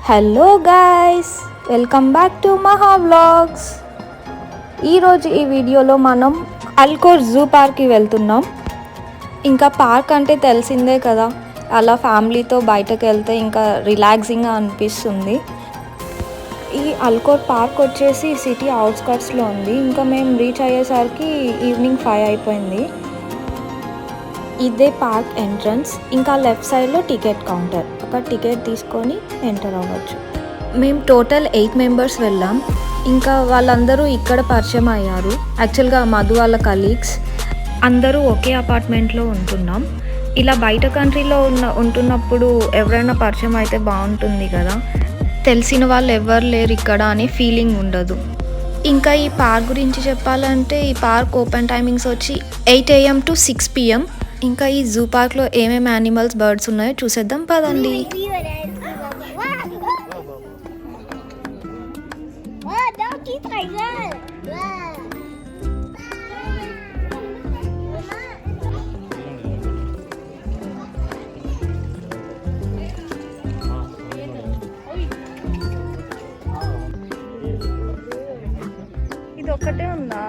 Hello guys, welcome back to MaHaVlogs. ఈరోజు ఈ వీడియోలో మనం అల్కోర్ జూ పార్క్కి వెళ్తున్నాం. ఇంకా పార్క్ అంటే తెలిసిందే కదా, అలా ఫ్యామిలీతో బయటకు వెళ్తే ఇంకా రిలాక్సింగ్గా అనిపిస్తుంది. ఈ అల్కోర్ పార్క్ వచ్చేసి సిటీ అవుట్స్కట్స్లో ఉంది. ఇంకా మేము రీచ్ అయ్యేసరికి ఈవినింగ్ 5 అయిపోయింది. ఇదే పార్క్ ఎంట్రన్స్. ఇంకా లెఫ్ట్ సైడ్లో టికెట్ కౌంటర్, అక్కడ టికెట్ తీసుకొని ఎంటర్ అవ్వచ్చు. మేము టోటల్ 8 మెంబర్స్ వెళ్ళాం. ఇంకా వాళ్ళందరూ ఇక్కడ పరిచయం అయ్యారు. యాక్చువల్గా మధు వాళ్ళ కలీగ్స్ అందరూ ఒకే అపార్ట్మెంట్లో ఉంటున్నాం. ఇలా బయట కంట్రీలో ఉంటున్నప్పుడు ఎవరైనా పరిచయం అయితే బాగుంటుంది కదా, తెలిసిన వాళ్ళు ఎవరు లేరు ఇక్కడ అనే ఫీలింగ్ ఉండదు. ఇంకా ఈ పార్క్ గురించి చెప్పాలంటే ఈ పార్క్ ఓపెన్ టైమింగ్స్ వచ్చి 8 AM to 6 PM. ఇంకా ఈ జూ పార్క్లో ఏమేమి యానిమల్స్, బర్డ్స్ ఉన్నాయో చూసేద్దాం పదండి. ఇది ఒక్కటే ఉందా?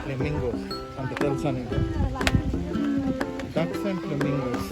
Flamingos, అంత తెలుసా నీకు? Ducks and flamingos.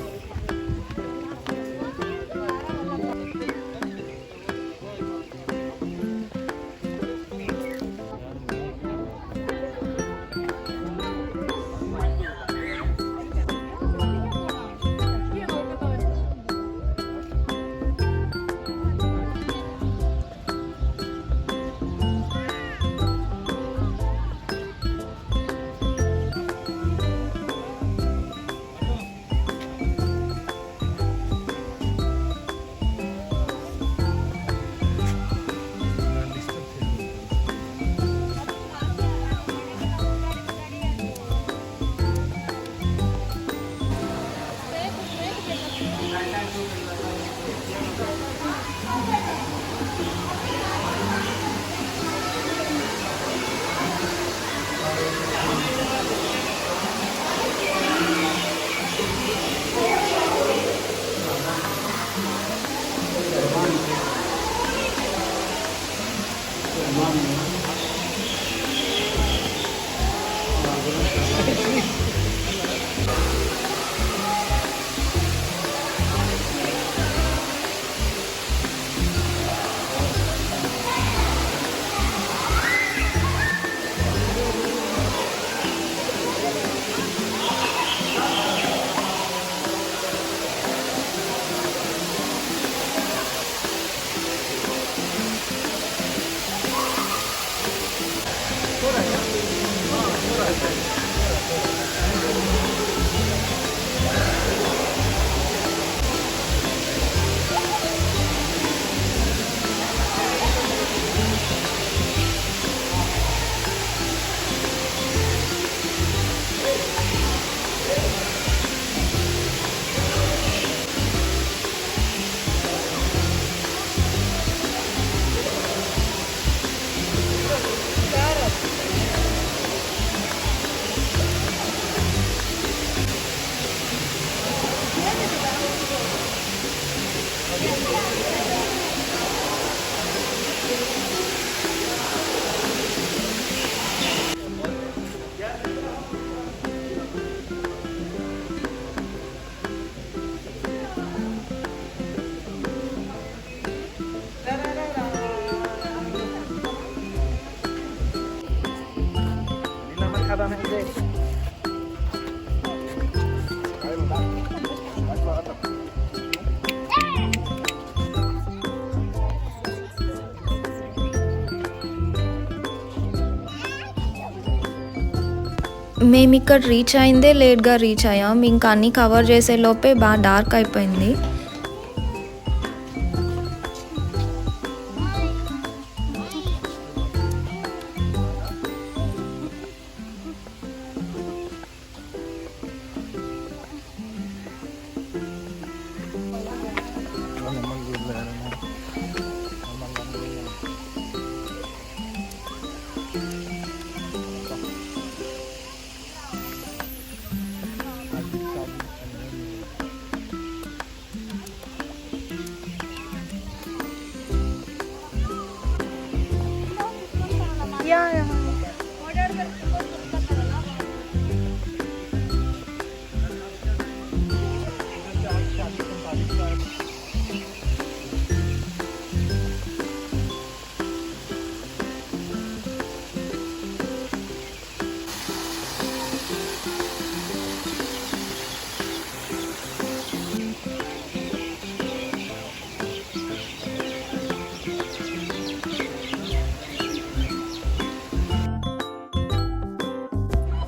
మేము ఇక్కడ రీచ్ అయిందే లేట్గా రీచ్ అయ్యాం. ఇంకా అన్నీ కవర్ చేసే లోపే బాగా డార్క్ అయిపోయింది.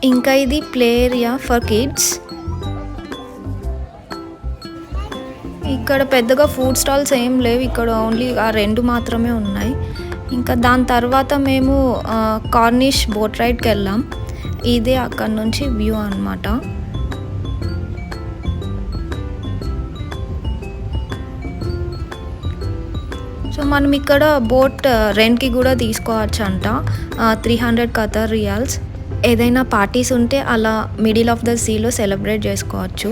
ఇంకా ఇది ప్లే ఏరియా ఫర్ కిడ్స్. ఇక్కడ పెద్దగా ఫుడ్ స్టాల్స్ ఏం లేవు, ఇక్కడ ఓన్లీ ఆ 2 మాత్రమే ఉన్నాయి. ఇంకా దాని తర్వాత మేము కార్నిష్ బోట్ రైడ్కి వెళ్ళాం. ఇదే అక్కడ నుంచి వ్యూ అన్నమాట. సో మనం ఇక్కడ బోట్ రెంట్కి కూడా తీసుకోవచ్చు అంట, 300 ఖతార్ రియాల్స్. ఏదైనా పార్టీస్ ఉంటే అలా మిడిల్ ఆఫ్ ద సీలో సెలబ్రేట్ చేసుకోవచ్చు.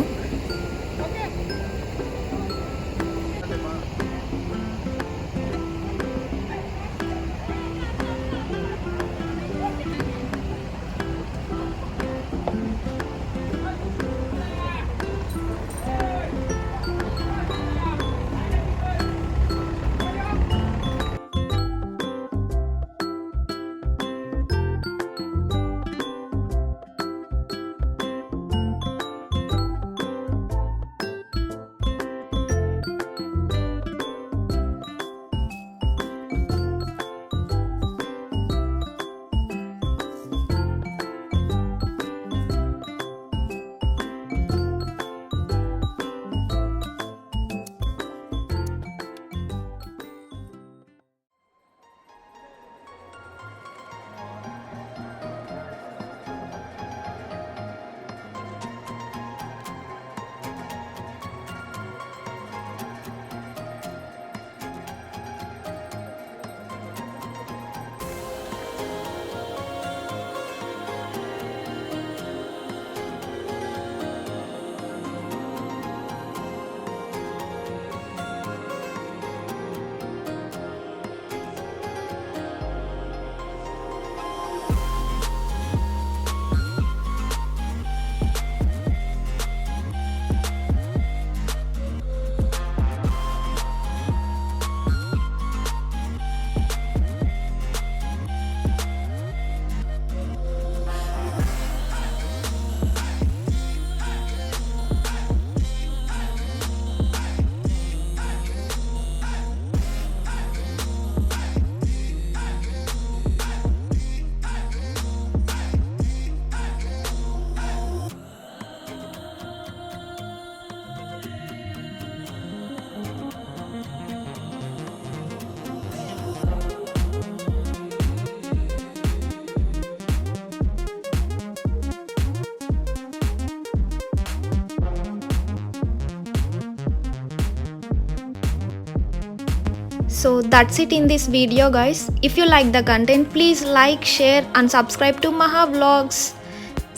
So that's it in this video guys. If you like the content, please like, share and subscribe to MaHaVlogs.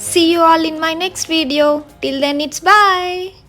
See you all in my next video. Till then it's bye.